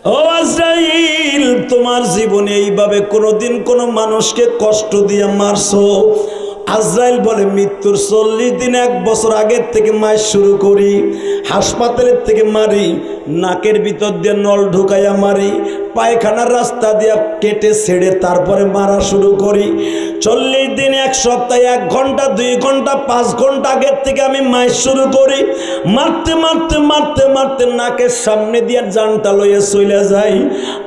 ও আজরাইল, তোমার জীবনে এইভাবে কোনোদিন কোনো মানুষকে কষ্ট দিয়ে মারছো? আজরাইল বলে, মৃত্যুর 40 দিন 1 বছর আগের থেকে মার শুরু করি, হাসপাতালের থেকে মারি, নাকের ভিতর দিয়ে নল ঢুকাইয়া মারি, পায়খানার রাস্তা দিয়ে কেটে ছেড়ে তারপরে মারা শুরু করি। 40 দিন, 1 সপ্তাহ, 1 ঘন্টা, 2 ঘন্টা, 5 ঘন্টা আগের থেকে আমি মার শুরু করি। মারতে মারতে মারতে মারতে নাকের সামনে দিয়ে জানটা লইয়া চলে যাই।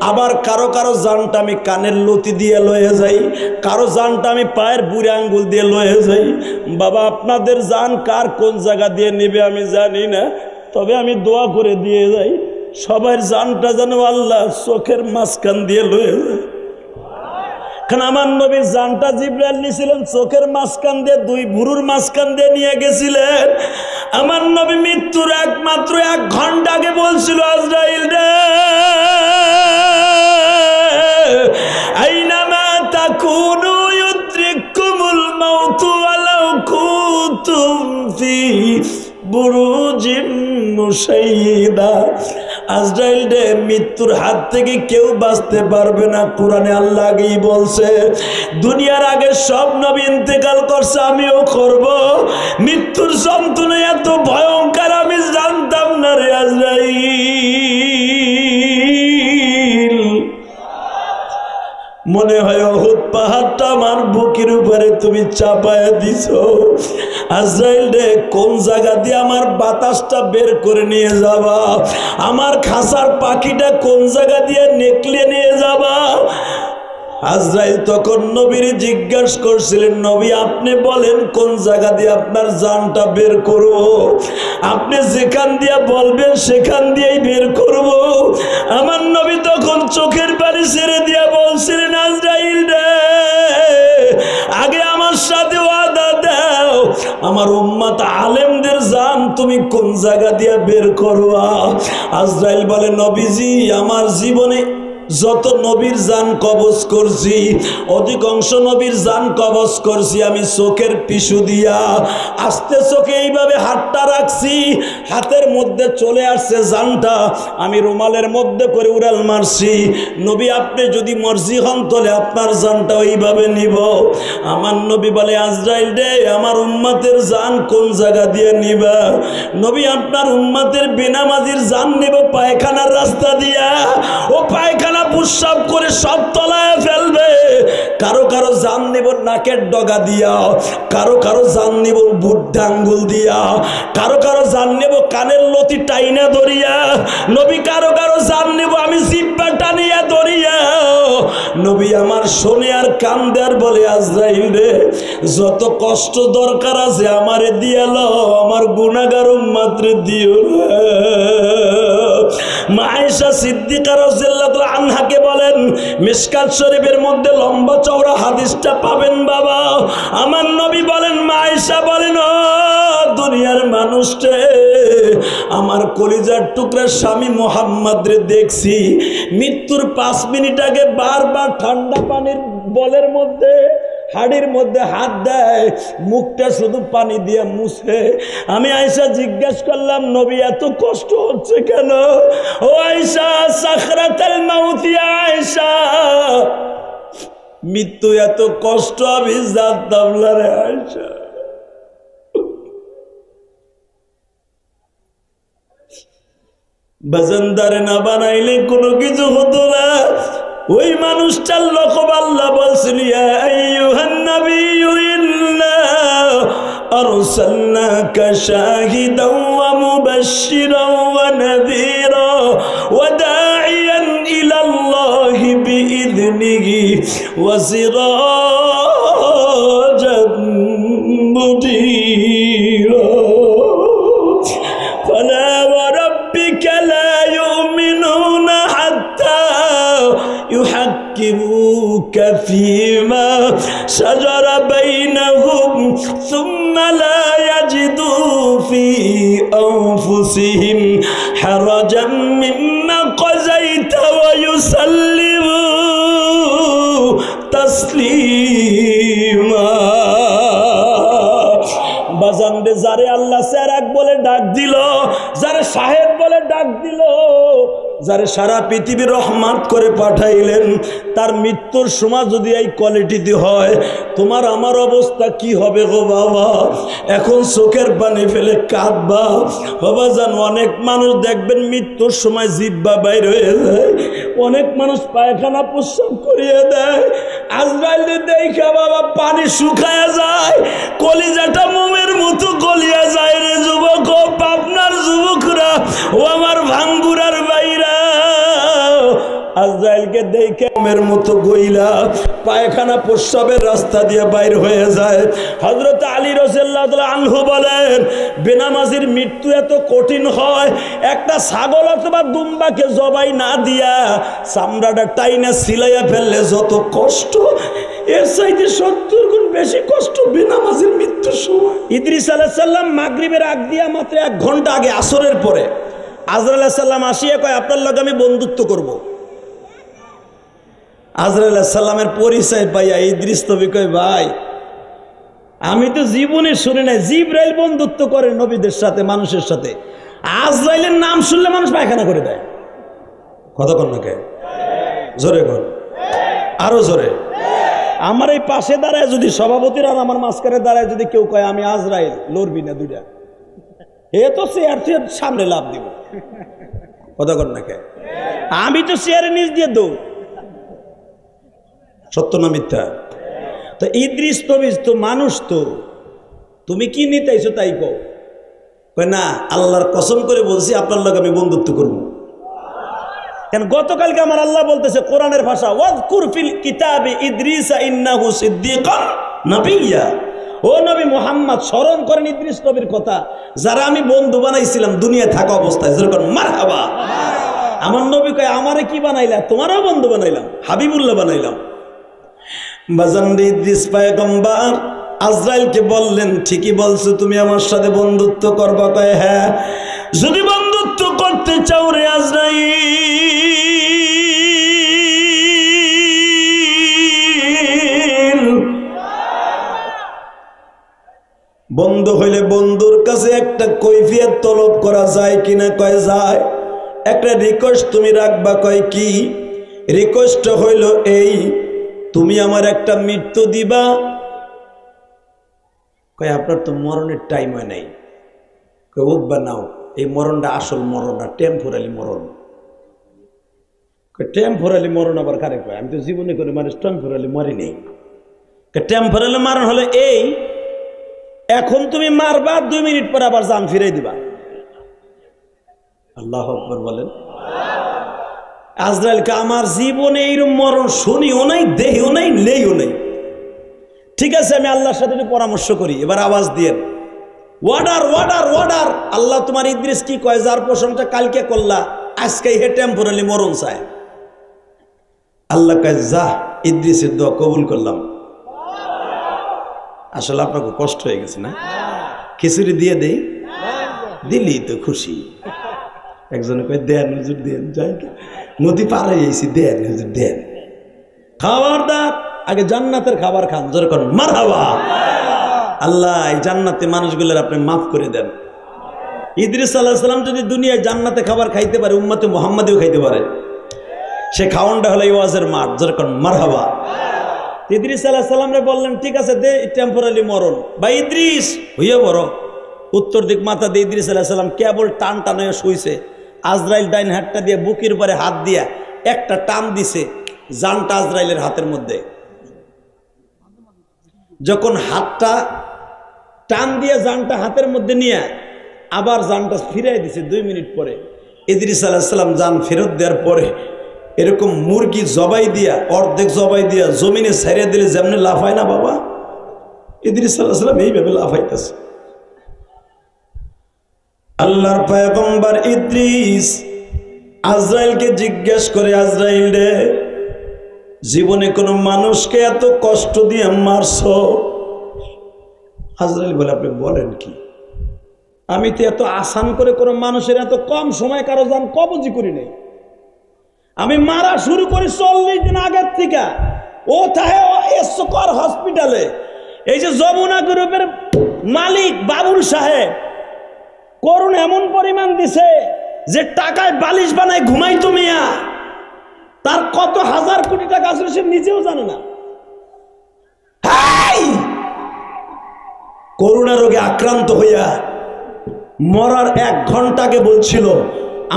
আবার কারো কারো জানটা আমি কানের লতি দিয়ে লয়ে যাই, কারো জানটা আমি পায়ের বুড়ি আঙ্গুল দিয়ে লয়ে যাই। বাবা, আপনাদের জান কার কোন জায়গা দিয়ে নেবে আমি জানি না, তবে আমি দোয়া করে দিয়ে যাই সবার জানটা যেন আল্লাহ চোখের মাঝখান দিয়ে লয়ে যায়। কারণ আমার নবীর জানটা জিবরাইল নিয়েছিলেন চোখের মাঝখান দিয়ে, 2 ভুরুর মাঝখান দিয়ে নিয়ে গেছিলেন। আমার নবী মৃত্যুর একমাত্র 1 ঘন্টা আগে বলছিল, আজরাইল রে, আইনামা তাকুনু ইউদ্রিকুমুল মাউতু ওয়ালাউ কুনতুম ফি বুরুজিম মুশাইয়্যিদা। আজরাইল রে, মৃত্যুর হাত থেকে কেউ বাঁচতে পারবে না। কোরআনে আল্লাহ আগেই বলছে, দুনিয়ার আগে সব নবী ইন্তেকাল করছে, আমিও করব। মৃত্যুর যন্ত্রণা এত ভয়ঙ্কর আমি জানতাম না রে আজরাইল। মনে হয় উহুদ পাহাড়টা আমার বুকের উপরে তুমি চাপায়া দিছো। আজরাইল রে, কোন জায়গা দিয়ে আমার বাতাসটা বের করে নিয়ে যাবা? আমার খাসার পাখিটা কোন জায়গা দিয়ে নেকলে নিয়ে যাবা? আজরাইল তখন নবীর জিজ্ঞাসা করছিলেন, নবী আপনি বলেন কোন জায়গা দিয়ে আপনার জানটা বের করব? আপনি যেখান দিয়ে বলবেন সেখান দিয়েই বের করব। আমার নবী তখন চোখের পানি ছেড়ে দিয়া বলছিলেন, আজরাইল রে, আগে আমার সাথে ওয়াদা দাও, আমার উম্মত আলেমদের জান তুমি কোন জায়গা দিয়ে বের করবা? আজরাইল বলে, নবীজি, আমার জীবনে যত নবীর জান কবজ করছি, অধিকাংশ নবীর জান কবজ করছি আমি চোখের পিছু দিয়া। আস্তে চোখে এইভাবে হাতটা রাখছি, হাতের মধ্যে চলে আসছে জানটা, আমি রুমালের মধ্যে করে উড়াল মারছি। নবী, আপনি যদি মর্জি হন তাহলে আপনার জানটা ওইভাবে নিব। আমার নবী বলে, আজরাইল রে, আমার উম্মতের জান কোন জায়গা দিয়ে নিবা? নবী, আপনার উম্মতের বেনামাজির জান নেব পায়খানার রাস্তা দিয়া। ও পায়খানা পুশাপ করে সব তলায় ফেলবে। কারো কারো জান নেব নাকের ডগা দিয়া, কারো কারো জান নেব বুদ্ধ আঙ্গুল দিয়া, কারো কারো জান নেব কানের লতি টাইনা ধরিয়া। নবী, কারো কারো জান নেব আমি জিহ্বা টানিয়া ধরিয়া। নবী আমার শোনে আর কান দেয়ার বলে, আজরাইল রে, যত কষ্ট দরকার আছে আমারে দিয়া লও, আমার গুনাহগার উম্মতরে দিও না। মা আয়েশা সিদ্দিকা রাদিয়াল্লাহু আনহাকে বলেন, মিশকাত শরীফের মধ্যে লম্বা চওড়া হাদিসটা পাবেন বাবা। আমার নবী বলেন, মা আয়েশা বলেন, ও দুনিয়ার মানুষরে, আমার কলিজার টুকরা স্বামী মুহাম্মদ রে দেখছি মৃত্যুর 5 মিনিট আগে বারবার ঠান্ডা পানির বলের মধ্যে, হাড়ির মধ্যে হাত দেয়, মুখটা শুধু পানি দিয়ে মুছে। আমি আয়েশা জিজ্ঞেস করলাম, নবী এত কষ্ট হচ্ছে কেন? ও আয়েশা, সাকরাতুল মাউত, আয়েশা, মৃত্যু এত কষ্ট আমি জানতাম না রে আয়েশা। বাজানদারে না বানাইলে কোনো কিছু হতো না। ওই মানুষটার লকব আল্লাহ বলছেন, ইয়া আইয়ুহান নাবিয়্যু ইন্না আরসালনাকা শাহিদাও ওয়া মুবাশশিরাও ওয়া নাযীরা ওয়া দাঈয়ান ইলাল্লাহি বিইذনিহি ওয়া সিরাজাম মুনীরা। ফালা ওয়া রাব্বিকা লা ইউমিনুনা হাত্তা يحكموك فيما شجر بينهم ثم لا يجدوا في أنفسهم حرجا مما قضيت ويسلموا تسليما। বাজান রে, যারে আল্লাহ সেরাক বলে ডাক দিল, যারে সাহেব বলে ডাক দিল, যারে সারা পৃথিবী রহমত করে পাঠাইলেন, তার মৃত্যুর সময় যদি এই কোয়ালিটিতে হয়, তোমার আমার অবস্থা কি হবে গো বাবা? এখন চোখের পানি ফেলে কাঁদবা বাবা জান। অনেক মানুষ দেখবেন মৃত্যুর সময় জিহ্বা বাইর হয়ে যায়, অনেক মানুষ পায়খানা প্রস্রাব করিয়ে দেয়। আজরাইল দেখা বাবা পানি শুকায় যায়, কলিজাটা মোমের মতো গলিয়া যায় রে যুবক, পাবনার যুবকরা, ও আমার ভাঙ্গুরার বাইরা। আজরাইলকে দেখে মোমের মতো গইলা পায়খানা প্রস্রাবের রাস্তা দিয়ে বাইর হয়ে যায়। হযরত আলী রাদিয়াল্লাহু তাআলা আনহু বলেন, বেনামাজির মৃত্যু এত কঠিন হয়, একটা ছাগল অথবা দুম্বাকে জবাই না দিয়া চামড়াটা টাইনা সিলাইয়া ফেললে যত কষ্ট, এর চাইতে 70 গুণ বেশি কষ্ট বেনামাজির মৃত্যুর সময়। ইদ্রিস আলাইহিস সালাম মাগরিবের আগ দিয়া মাত্র 1 ঘন্টা আগে, আসরের পরে আজরাইল আলাইহিস সালাম আসিয়া কয়, আপনার লগে আমি বন্ধুত্ব করব। আজরাইল আলাইহিস সালামের পরিচয় পাইয়া ইদ্রিস নবী কয়, ভাই আমি তো জীবনে শুনি নাই জিবরাইল বন্ধুত্ব করে নবীদের সাথে, মানুষের সাথে। আজরাইলের নাম শুনলে মানুষ পায়খানা করে দেয়। কতক্ষণ নাকি? জোরে কর, আরো জোরে। আমার এই পাশে দাঁড়ায় যদি সভাপতির আর আমার মাঝখানে দাঁড়ায় যদি কেউ কয় আমি আজরাইল, লড়বি না দুইটা, এ তো চেয়ার থেকে সামনে লাভ দিব। কতক্ষণ নাকি? আমি তো চেয়ারের নিচ দিয়ে দৌড়। সত্য না মিথ্যা? তো ইদ্রিস নবী তো মানুষ, তো তুমি কি নিতেইছো তাই কও। কয় না, আল্লাহর কসম করে বলছি আপনার লগে আমি বন্ধুত্ব করব। কেন গতকালকে আমার আল্লাহ বলতেছে কোরআনের ভাষা, ওয়াযকুর ফিল কিতাবি ইদ্রিসা ইন্নাহু সিদ্দীকান নাবিয়্যা। ও নবী মুহাম্মদ, স্মরণ করেন ইদ্রিস নবীর কথা, যারা আমি বন্ধু বানাইছিলাম দুনিয়ায় থাকা অবস্থায়। যেরকম মারহাবা। আমার নবী কয়, আমারে কি বানাইলা? তোমারও বন্ধু বানাইলাম, হাবিবুল্লাহ বানাইলাম। বাজানদি ইদ্রিস পয়গম্বর আজরাইলকে বললেন, ঠিকই বলছো, তুমি আমার সাথে বন্ধুত্ব করবা? কয় হ্যাঁ। যদি বন্ধুত্ব করতে চাও রে আজরাইল, বন্ধু হইলে বন্ধুর কাছে একটা কৈফিয়ত তলব করা যায় কিনা? কয় যায়। একটা রিকোয়েস্ট তুমি রাখবা। কয় কি রিকোয়েস্ট? হইল এই, তুমি আমার একটা মৃত্যু দিবা। কয় আপনার তো মরণের টাইম হয় নাই। কয় ওক বানাও, এই মরণটা আসল মরণ না, টেম্পোরারি মরণ। কয় টেম্পোরারি মরণ আবার কারে কয়? আমি তো জীবনে করে মানুষ টেম্পোরারি মরি নেই। টেম্পোরারি মরণ হলো এই, এখন তুমি মারবা, 2 মিনিট পর আবার জান ফিরাই দিবা। আল্লাহু আকবার বলেন। আজরাইলকে আমার জীবনে এইরকম মরণ শুনিও নাই, দেহিও নাই, লেইও নাই। ঠিক আছে, আমি আল্লাহর সাথে পরামর্শ করি। এবার আওয়াজ দিয়েন, ওয়ার্ডার ওয়ার্ডার ওয়ার্ডার। আল্লাহ তোমার ইদ্রিস কি কয়, যার প্রশংসা কালকে করলা, আজকে হে টেম্পোরারি মরণ চায়। আল্লাহ কয়, যা, ইদ্রিসের দোয়া কবুল করলাম। আসলে আপনাকে কষ্ট হয়ে গেছে না? খিচুড়ি দিয়ে দেই, দিলি তো খুশি। একজনে কয়, দেন হুজুর দেন, যাই নদী পার হয়ে গেছি, দেন হুজুর দেন। খাবারদার, আগে জান্নাতের খাবার খান। জোরে করেন মারহাবা। আল্লাহ এই জান্নাতে মানুষগুলোর আপনি মাফ করে দেন। ইদ্রিস আলাইহিস সালাম যদি দুনিয়ায় জান্নাতে খাবার খাইতে পারে, উম্মতে মুহাম্মাদিও খাইতে পারে। সে খাওয়ানটা হলো এই ওয়াজের মাঠ। জোরে করেন মারহাবা। ইদ্রিস আলাইহিস সালামরে বললেন, ঠিক আছে দে টেম্পোরারি মরণ। বা ইদ্রিস হইয়া বড় উত্তর দিক মাথা দিয়ে ইদ্রিস আলাইহিস সালাম কেবল টান টান হয়ে শুইছে। আজরাইল ডাইন হাতটা দিয়ে বুকের উপরে হাত দিয়া একটা টান দিছে, জানটা আজরাইলের হাতের মধ্যে। যখন হাতটা টান দিয়ে জানটা হাতের মধ্যে নিয়ে আবার জানটা ফিরাই দিছে 2 মিনিট পরে, ইদ্রিস আলাইহিস সালাম জান ফেরত দেওয়ার পরে এরকম মুরগি জবাই দিয়া, অর্ধেক জবাই দিয়া জমিনে ছাইড়া দিলে যেমনি লাফায় না বাবা, ইদ্রিস আলাইহিস সালাম এইভাবে লাফাইতেছে। আল্লাহর পয়গম্বর ইদ্রিস আজরাইলকে জিজ্ঞেস করে, আজরাইল রে, জীবনে কোনো মানুষকে এত কষ্ট দিয়ে মারছো? আজরাইল বলে, আপনি বলেন কি? আমি তো এত আসান করে কোনো মানুষের এত কম সময় কারো জান কবজি করি নাই। আমি মারা শুরু করি 40 দিন আগের থেকে। ও থাকে এসকর হসপিটালে। এই যে যমুনা গ্রুপের মালিক বাবুল সাহেব করুন এমন পরিমাণ দিছে, যে টাকায় বালিশ বানায় ঘুমাইতো মিয়া, তার কত হাজার কোটি টাকা আসলে সে নিজেও জানে না। করোনা রোগে আক্রান্ত হইয়া মরার 1 ঘন্টা আগে বলছিল,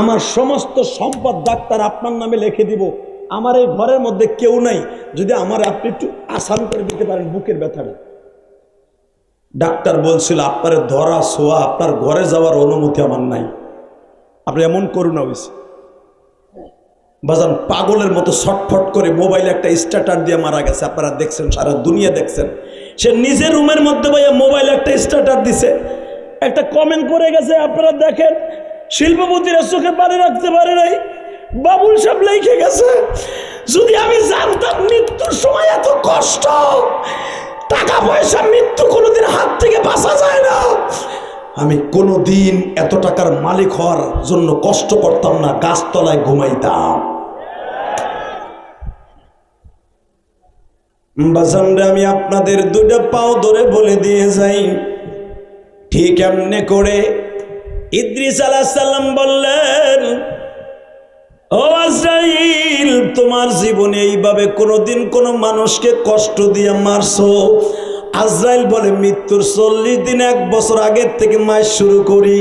আমার সমস্ত সম্পদ ডাক্তার আপনার নামে লিখে দিব, আমার এই ঘরের মধ্যে কেউ নাই, যদি আমার আপনি একটু আসান করে দিতে পারেন বুকের ব্যথাটা। ডাক্তার বলছিল, আপনার ধরা ছোঁয়া, আপনার ঘরে যাওয়ার অনুমতি আমার নাই। আপনি এমন করুন হয়েছে বাজান, পাগলের মতো ছটফট করে মোবাইলে একটা স্ট্যাটাস দিয়ে মারা গেছে। আপনারা দেখছেন, সারা দুনিয়া দেখছেন। সে নিজের রুমের মধ্যে ভাইয়া মোবাইলে একটা স্ট্যাটাস দিছে, একটা কমেন্ট করে গেছে। আপনারা দেখেন, শিল্পপতিরা চোখে পানি রাখতে পারে নাই, বাবুল সাহেব লিখে গেছে, যদি আমি জানতাম মৃত্যুর সময় এত কষ্ট, টাকা পয়সা মৃত্যু কোনোদিন হাত থেকে বাঁচা যায় না, আমি কোনোদিন এত টাকার মালিক হওয়ার জন্য কষ্ট করতাম না, গাছতলায় ঘুমাইতাম। বাজানরে আমি আপনাদের 2টা পাও ধরে বলে দিয়ে যাই, ঠিক এমনি করে ইদ্রিস আলাইহিস সালাম বললেন, ও আজরাইল, তোমার জীবনে এইভাবে কোনোদিন কোনো মানুষকে কষ্ট দিয়ে মারছো? আজরাইল বলে, মৃত্যুর 40 দিন 1 বছর আগের থেকে মার শুরু করি,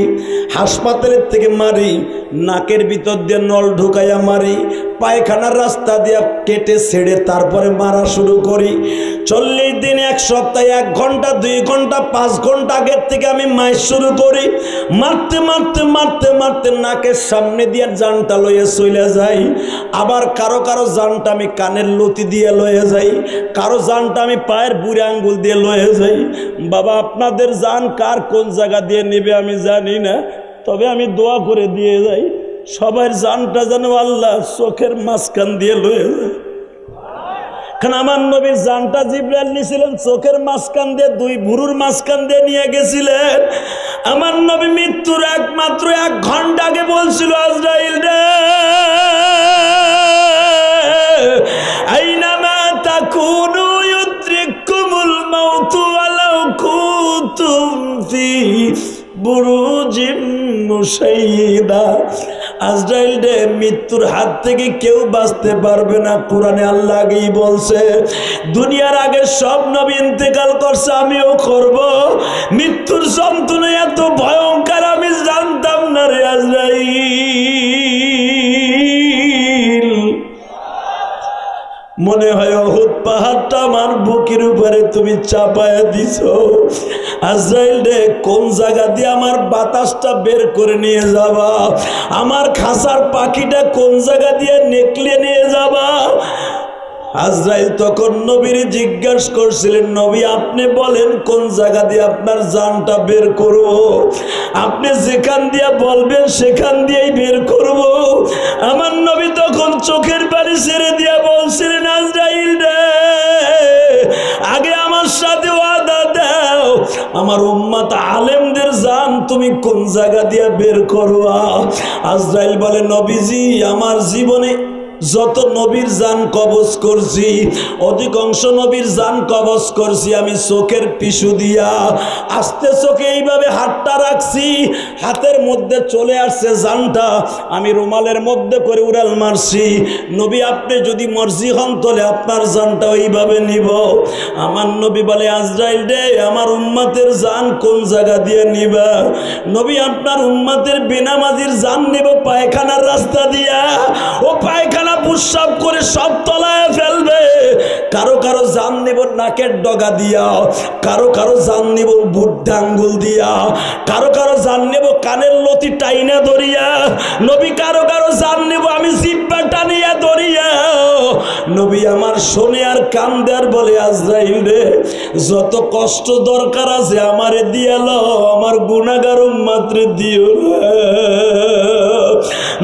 হাসপাতালের থেকে মারি, নাকের ভিতর দিয়ে নল ঢুকাইয়া মারি, পায়খানার রাস্তা দিয়ে কেটে ছেড়ে তারপরে মারা শুরু করি। 40 দিন, 1 সপ্তাহে 1 ঘন্টা 2 ঘন্টা 5 ঘন্টা আগের থেকে আমি মার শুরু করি। মারতে মারতে মারতে মারতে নাকের সামনে দিয়ে জানটা লইয়া চলে যাই। আবার কারো কারো জানটা আমি কানের লতি দিয়ে লয়ে যাই, কারো জানটা আমি পায়ের বুড়ি আঙ্গুল দিয়ে লয়ে যাই। বাবা, আপনাদের জান কার কোন জায়গা দিয়ে নেবে আমি জানি না, তবে আমি দোয়া করে দিয়ে যাই, সবার জানটা যেন আল্লাহ চোখের মাঝখান দিয়ে লয়ে যায়। কারণ আমার নবীর জানটা জিবরাইল নিয়েছিলেন চোখের মাঝখান দিয়ে, 2 ভুরুর মাঝখান দিয়ে নিয়ে গেছিলেন। আমার নবী মৃত্যুর একমাত্র 1 ঘন্টা আগে বলছিল, আজরাইল রে, আইনামা তাকুনু ইউদ্রিকুমুল মাউতু ওয়ালাউ কুনতুম ফি বুরুজিম মুশাইয়্যিদা। আজরাইল রে, মৃত্যুর হাত থেকে কেউ বাঁচতে পারবে না। কোরআনে আল্লাহ আগেই বলছে, দুনিয়ার আগে সব নবী ইন্তেকাল করছে, আমিও করব। মৃত্যুর যন্ত্রণা এত ভয়ঙ্কর আমি জানতাম না রে আজরাইল। মনে হয় উহুদ পাহাড়টা আমার বুকের উপরে তুমি চাপায়া দিছো। আজরাইল রে, কোন জায়গা দিয়ে আমার বাতাসটা বের করে নিয়ে যাবা? আমার খাসার পাখিটা কোন জায়গা দিয়ে নেকলে নিয়ে যাবা? আজরাইল তখন নবীর জিজ্ঞাসা করছিলেন, নবী আপনি বলেন কোন জায়গা দিয়ে আপনার জানটা বের করব? আপনি যেখান দিয়ে বলবেন সেখান দিয়েই বের করব। আমার নবী তখন চোখের পানি ছেড়ে দিয়ে বলছিলেন, আজরাইল রে, আগে আমার সাথে ওয়াদা দাও, আমার উম্মত আলেমদের জান তুমি কোন জায়গা দিয়ে বের করবা? আজরাইল বলে, নবীজি, আমার জীবনে যত নবীর জান কবজ করছি, অধিকাংশ নবীর জান কবজ করছি আমি চোখের পিছু দিয়া। আস্তে চোখে এইভাবে হাতটা রাখছি, হাতের মধ্যে চলে আসছে জানটা, আমি রুমালের মধ্যে করে উড়াল মারছি। নবী, আপনি যদি মর্জি হন তাহলে আপনার জানটা ওইভাবে নিব। আমার নবী বলে, আজরাইল রে, আমার উম্মতের জান কোন জায়গা দিয়ে নিবা? নবী, আপনার উম্মতের বেনামাজির জান নেব পায়খানার রাস্তা দিয়া। ও পায়খানা পুশাপ করে সব তলায় ফেলবে। কারো কারো জান নেব নাকের ডগা দিয়া, কারো কারো জান নেব বুদ্ধ আঙ্গুল দিয়া, কারো কারো জান নেব কানের লতি টাইনা ধরিয়া। নবী, কারো কারো জান নেব আমি জিহ্বা টানিয়া ধরিয়া। নবী আমার শোনে আর কান দেয়ার বলে, আজরাইল রে, যত কষ্ট দরকার আছে আমারে দিয়া লও, আমার গুনাহগার উম্মতরে দিও না।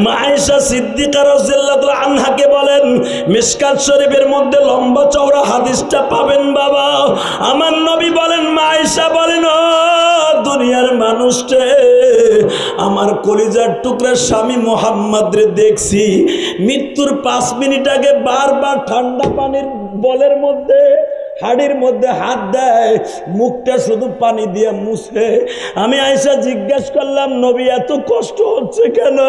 মা আয়েশা সিদ্দিকা রাদিয়াল্লাহু আনহাকে বলেন, মিশকাত শরীফের মধ্যে লম্বা চওড়া হাদিসটা পাবেন বাবা। আমার নবী বলেন, মা আয়েশা বলেন, ও দুনিয়ার মানুষরে, আমার কলিজার টুকরা স্বামী মুহাম্মদ রে দেখছি মৃত্যুর 5 মিনিট আগে বারবার ঠান্ডা পানির বলের মধ্যে হাড়ির মধ্যে হাত দেয়, মুখটা শুধু পানি দিয়ে মুছে। আমি আয়েশা জিজ্ঞেস করলাম, নবী এত কষ্ট হচ্ছে কেন?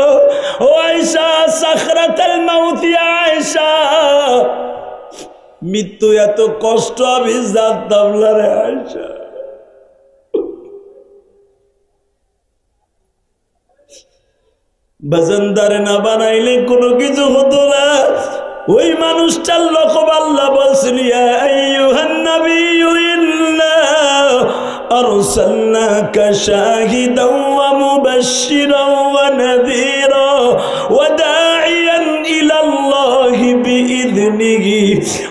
ও আয়েশা, সাকরাতুল মাউত, আয়েশা, মৃত্যু এত কষ্ট আমি জানতাম না রে আয়েশা। বাজানদারে না বানাইলে কোনো কিছু হতো না। ওই মানুষটার লকব আল্লাহ বলছেন, ইয়া আইয়ুহান নাবিয়্যু ইন্না আরসালনাকা শাহিদাও ওয়া মুবাশশিরাও ওয়া নাযীরা ওয়া দাঈয়ান ইলাল্লাহি বিইذনিহি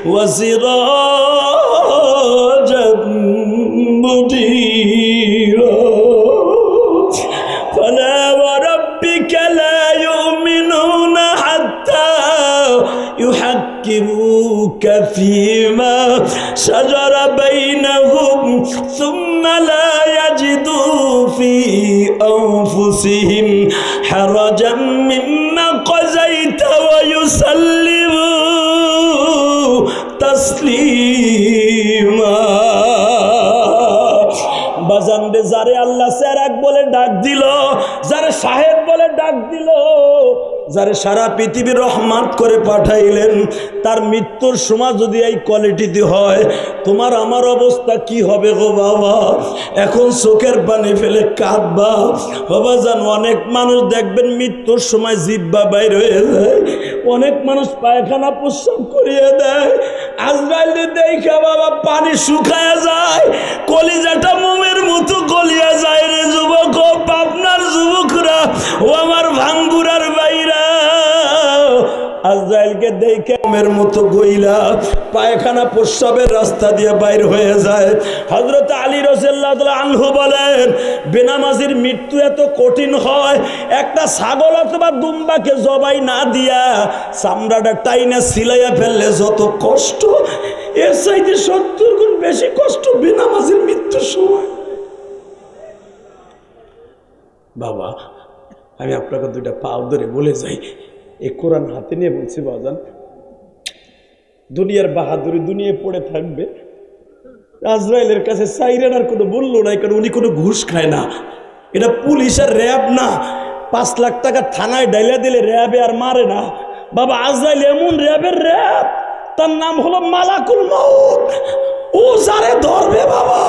ওয়া সিরাজাম মুনীরা। ফালা ওয়া রাব্বিকা লা ইউমিনুনা হাত্তা يحكموك فيما شجر بينهم ثم لا يجدوا في أنفسهم حرجا مما قضيت ويسلموا تسليما। বাজান রে, যারে আল্লাহ সেরাক বলে ডাক দিল, যারে সাহেব বলে ডাক দিল, যারে সারা পৃথিবীর রহমত করে পাঠাইলেন, তার মৃত্যুর সময় যদি এই কোয়ালিটিতে হয়, তোমার আমার অবস্থা কি হবে গো বাবা? এখন চোখের পানি ফেলে কাঁদবা বাবা জান। অনেক মানুষ দেখবেন মৃত্যুর সময় জিহ্বা বাইর হয়ে যায়, অনেক মানুষ পায়খানা প্রস্রাব করিয়ে দেয়। আজরাইল দেখা বাবা পানি শুকায় যায়, কলিজাটা মোমের মতো গলিয়া যায় রে যুবক, পাবনার যুবকরা, ও আমার ভাঙ্গুরার বাইরা, আজরাইলকে দেখে মোমের মতো গইলা পায়খানা প্রস্রাবের রাস্তা দিয়ে বাইর হয়ে যায়। হযরত আলী রাদিয়াল্লাহু তাআলা আনহু বলেন, বেনামাজির মৃত্যু এত কঠিন হয়, একটা ছাগল অথবা দুম্বাকে জবাই না দিয়া চামড়াটা টাইনা সিলাইয়া ফেললে যত কষ্ট, এর চাইতে 70 গুণ বেশি কষ্ট বেনামাজির মৃত্যুর সময়। বাবা, আমি আপনাকে দুইটা পাও ধরে বলে যাই, এই কোরআন হাতে নিয়ে বলছি বাজান, দুনিয়ার বাহাদুরি দুনিয়ায় পড়ে থাকবে। আজরাইলের কাছে সাইরেন আর কোনো বললো না, কারণ উনি কোনো ঘুষ খায় না। এটা পুলিশ আর র্যাব না। 5 লাখ টাকা থানায় ডাইলা দিলে র্যাবে আর মারে না বাবা। আজরাইল এমন র্যাবের র্যাব, তার নাম হলো মালাকুল মউত। ও যারে ধরবে বাবা,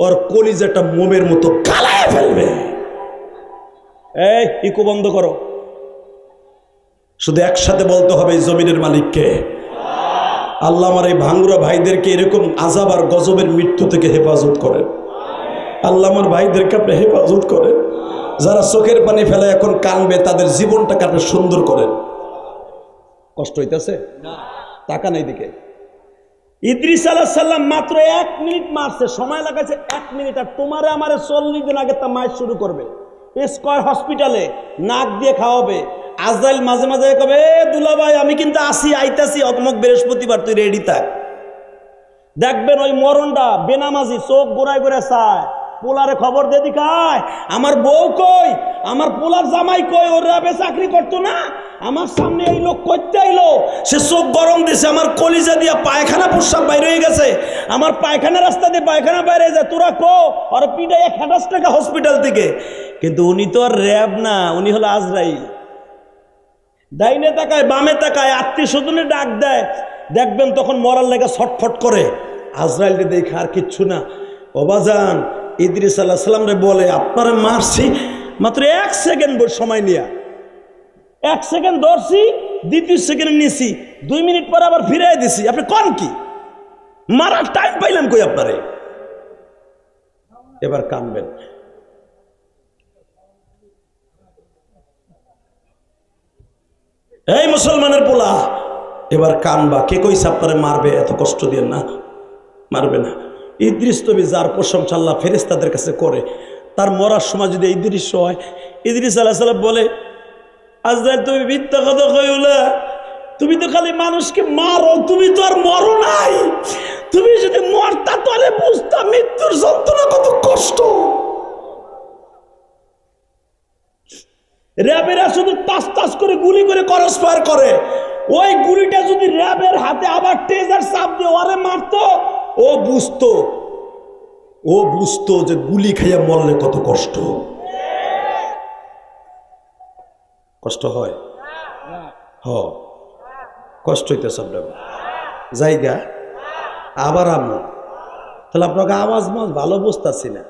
ওর কলিজাটা মোমের মতো কালায় ফেলবে। এই ইকো বন্ধ করো, শুধু একসাথে বলতে হবে এই জমিনের মালিককে। আল্লাহ আমার এই ভাঙ্গুরা ভাইদেরকে এরকম আযাব আর গজবের মৃত্যু থেকে হেফাজত করেন। আল্লাহ আমার ভাইদেরকে আপনি হেফাজত করেন। যারা চোখের পানি ফেলে এখন কানবে, তাদের জীবনটাকে আপনি সুন্দর করেন। কষ্ট হইতেছে না? টাকা নেই দিকে। ইদ্রিস আলাইহিস সালাম মাত্র 1 মিনিট মারছে, সময় লাগাছে 1 মিনিট। আর তোমারে আমারে 40 দিন আগে তা মার শুরু করবে স্কয়ার হসপিটালে, নাক দিয়ে খাওয়াবে। আজরাইল মাঝে মাঝে কবে, দুলা ভাই আমি কিন্তু আসি, আইতাছি অমুক বৃহস্পতিবার, তুই রেডি থাক। দেখবেন ওই মরণটা বেনামাজি চোখ গোড়ায় গোড়ায় চায়, পোলারে খবর দিয়ে দিকায়, আমার বউ কই, আমার পোলার জামাই কই, ওর র্যাবে চাকরি করতো না, আমার সামনে এই লোক করতে আইলো, সে চোখ গরম দিছে, আমার কলিজা দিয়া পায়খানা প্রস্রাব বাইরে হয়ে গেছে, আমার পায়খানা রাস্তা দিয়ে পায়খানা বাইরে যায়, তোরা কো আর পিটাইয়া 28 টাকা হসপিটাল থেকে। কিন্তু উনি তো আর র্যাব না, উনি হলো আজরাইল। ডাইনে তাকায় বামে তাকায়, আত্মীয় স্বজনে ডাক দেয়, দেখবেন তখন মরার লেগে ছটফট করে। আজরাইলকে দেখে আর কিচ্ছু না। বাবাজান ইদ্রিস আলাইহিস সালাম রে বলে, আপনারা মারছি মাত্র 1 সেকেন্ড সময় নিয়া, 1 সেকেন্ড ধরছি, 2 সেকেন্ড নিছি, 2 মিনিট পরে আবার ফিরাই দিছি। আপনি কোন কি মারার টাইম পাইলেন কই আপনারে? এবার কানবেন। এই মুসলমানের পোলা, এবার কানবা। কে কইছে আপনারে মারবে? এত কষ্ট দিয়ে না, মারবে না। ইদ্রিস নবী যার প্রশংসা আল্লাহ ফেরেশতাদের কাছে করে, তার মরার সময় যদি এই দৃশ্য হয়, ইদ্রিস আলাইহিস সালাম বলে, আজরাইল তুমি মিথ্যা কথা কইও না, তুমি তো খালি মানুষকে মারো, তুমি তো আর মরো নাই। তুমি যদি মরতা তাহলে বুঝতা মৃত্যুর যন্ত্রণা কত কষ্ট। র্যাবেরা শুধু টাস টাস করে গুলি করে ক্রস ফায়ার করে, ওই গুলিটা যদি র্যাবের হাতে আবার টেজার চাপ দিয়ে ওরে মারতো, ও বুঝতো যে গুলি খাইয়া মরলে কত কষ্ট। কষ্ট হয়, কষ্ট হইতেছে আপনার জায়গা। আবার আমি তাহলে আপনাকে আওয়াজ মাছ ভালো বুঝতেছি না।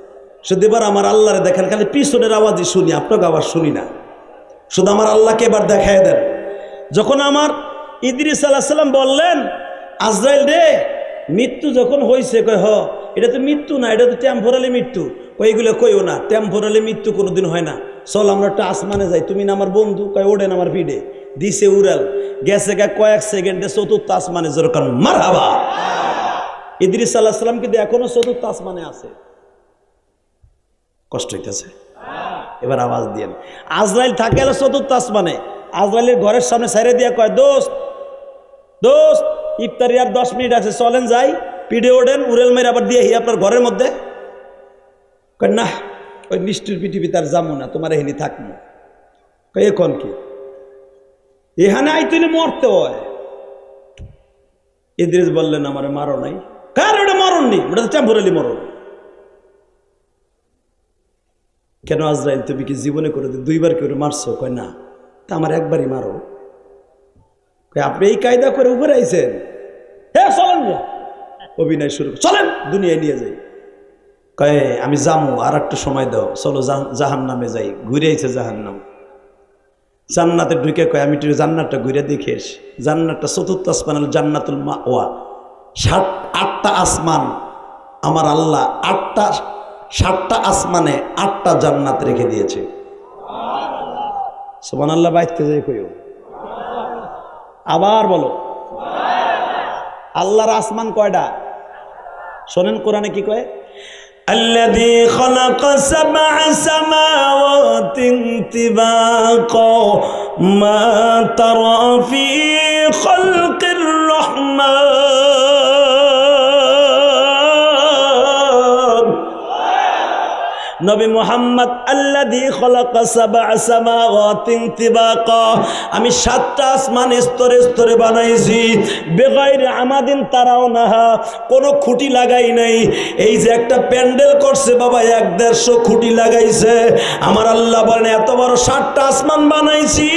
শুধু এবার আমার আল্লাহরে দেখেন, খালি পিছনের আওয়াজই শুনি, আপনাকে আওয়াজ শুনি না। শুধু আমার আল্লাহকে এবার দেখায় দেন। যখন আমার ইদ্রিস আলাইহিস সালাম বললেন, আজরাইল রে মৃত্যু যখন হয়েছে, কয় এটা তো মৃত্যু না, এটা তো টেম্পোরারি মৃত্যু। এইগুলো কইও না, টেম্পোরারি মৃত্যু কোনোদিন হয় না। চল আমরা একটা আসমানে যাই, তুমি না আমার বন্ধু। কয় ওড়েন আমার পিঠে। দিছে উড়াল, গেছে কয়েক সেকেন্ডে চতুর্থ আসমানে, যেরকম মারহাবা। ইদ্রিস আলাইহিস সালাম কিন্তু এখনো চতুর্থ আসমানে আছে। কষ্ট হইতেছে, এবার আওয়াজ দিয়েন। আজরাইল থাকে চতুর্থ আসমানে। আজরাইলের ঘরের সামনে ছাইরে দিয়া কয়, দোস্ত ইফতারি আর 10 মিনিট আছে, চলেন যাই। পিঠে ওঠেন, উড়েল মেরে আবার দিয়ে আপনার ঘরের মধ্যে। কয় না, ওই নিষ্ঠুর পৃথিবী তার যাবো না, তোমার এখানে থাকবো। কয় এখন কি এখানে আইতুলে মরতে হয়। ইদ্রিস বললেন, আমারে মারো নাই। কার ওটা মরণ নেই, ওটা তো টেম্পোরারি মরণ। কেন আজরাইল, তুমি কি জীবনে করে 2বার করে মারছো? কয় না, তা আমার একবারই মারো। কয় আপনি এই কায়দা করে উপরে আইছেন? হ্যাঁ চলেন, অভিনয় শুরু, চলেন দুনিয়ায় নিয়ে যাই। কয় আমি যামু, আর একটু সময় দাও, চলো জাহান্নামে যাই। ঘুরে আইছে জাহান্নাম। জান্নাতে ঢুকে কয় আমি একটু জান্নাতটা ঘুরে দেখে এসি। জান্নাতটা চতুর্থ আসমান, জান্নাতুল মাওয়া। 8টা আসমান আমার আল্লাহ 7টা আসমানে 8টা জান্নাত রেখে দিয়েছে। সুবহানাল্লাহ। বাইতে যাই কইও, আবার বলো আল্লাহর আসমান কয়টা? শোনেন কোরআনে কি কয়, الذي خلق 7 سماوات طباقا ما ترى في خلق الرحمن। নবী মুহাম্মদ আল্লাযী খালাকা 7 সামাওয়াতিন তিবাকা, আমি 7টা আসমান স্তরে স্তরে বানাইছি। বেগাইরে আমাদিন তারাওনাহা, কোনো খুঁটি লাগাই নাই। এই যে একটা প্যান্ডেল করছে বাবা, 1-150 খুঁটি লাগাইছে। আমার আল্লাহ বলেন এত বড় 7টা আসমান বানাইছি,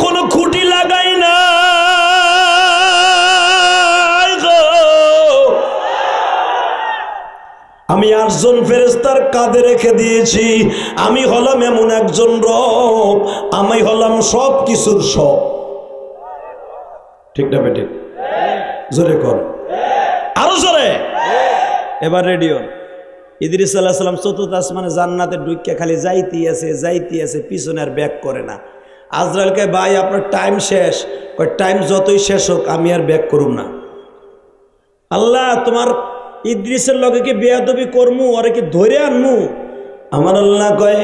কোনো খুঁটি লাগাই না। আমি 8 জন ফেরেশতার কাঁধে রেখে দিয়েছি। আমি হলাম এমন একজন রব, আমি হলাম সব কিছুর সব। ঠিক না বেটি? জোরে কর, আরো জোরে। এবার রেডিও। ইদ্রিস আলাইহিস সালাম চতুর্থ আসমানে জান্নাতে ঢুকে খালি যাইতেই আছে, পিছনে আর ব্যাক করে না। আজরাইলকে, ভাই আপনার টাইম শেষ। কয় টাইম যতই শেষ হোক আমি আর ব্যাক করুম না। আল্লাহ তোমার ইদ্রিসের লগে কি বেয়াদবি করমু, ওরে কি ধরে আনমু? আমার আল্লাহ কয়,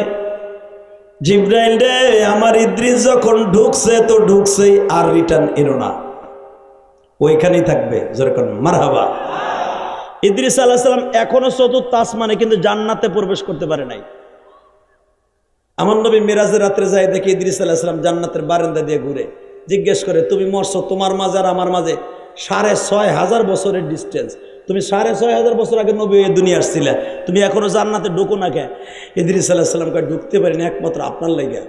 জিব্রাইল রে, আমার ইদ্রিস যখন ঢুকছে তো ঢুকছেই, আর রিটার্ন এলো না, ওইখানেই থাকবে। যেরকম মারহাবা। ইদ্রিস আলাইহিস সালাম এখনো চতুর্থ আসমানে, কিন্তু জান্নাতে প্রবেশ করতে পারে নাই। আমার নবী মিরাজের রাত্রে যায়, দেখে ইদ্রিস আলাইহিস সালাম জান্নাতের বারান্দা দিয়ে ঘুরে। জিজ্ঞেস করে, তুমি মরছো, তোমার মাঝে আর আমার মাঝে 6500 বছরের ডিস্টেন্স। তুমি 6500 বছর আগে নবী এই দুনিয়া আসছিলে, তুমি এখনো জান্নাতে ঢুকো না কে? ইদ্রিস আলাইহিস সালাম কয়, ঢুকতে পারিনি একমাত্র আপনার লাগা।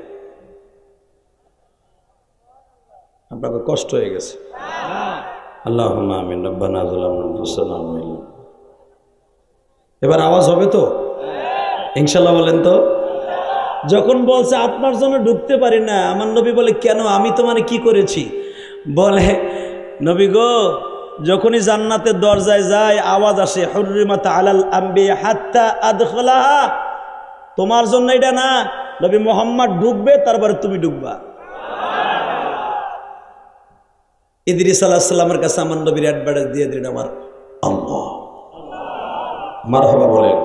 আপনাকে কষ্ট হয়ে গেছে। আল্লাহুম্মা আমিন। রব্বানা যালামনা আনফুসানা। এবার আওয়াজ হবে তো ইনশাআল্লাহ? বলেন তো। যখন বলছে আপনার জন্য ঢুকতে পারি না, আমার নবী বলে, কেন, আমি তো মানে কি করেছি? বলে, নবী গো, যখনই জান্নাতের দরজায় যায় আওয়াজ আসে, হুররিমাত আলাল আম্বিয়া হাত্তা আদখালাহা। তোমার জন্য এটা না, নবী মুহাম্মদ ঢুকবে, তারপরে তুমি ঢুকবা। ইদ্রিস আলাইহিস সালামের কাছে আমার নবীর অ্যাডভার্টাইজ দিয়ে দিলেন আমার আল্লাহ। মারহাবা বলেন।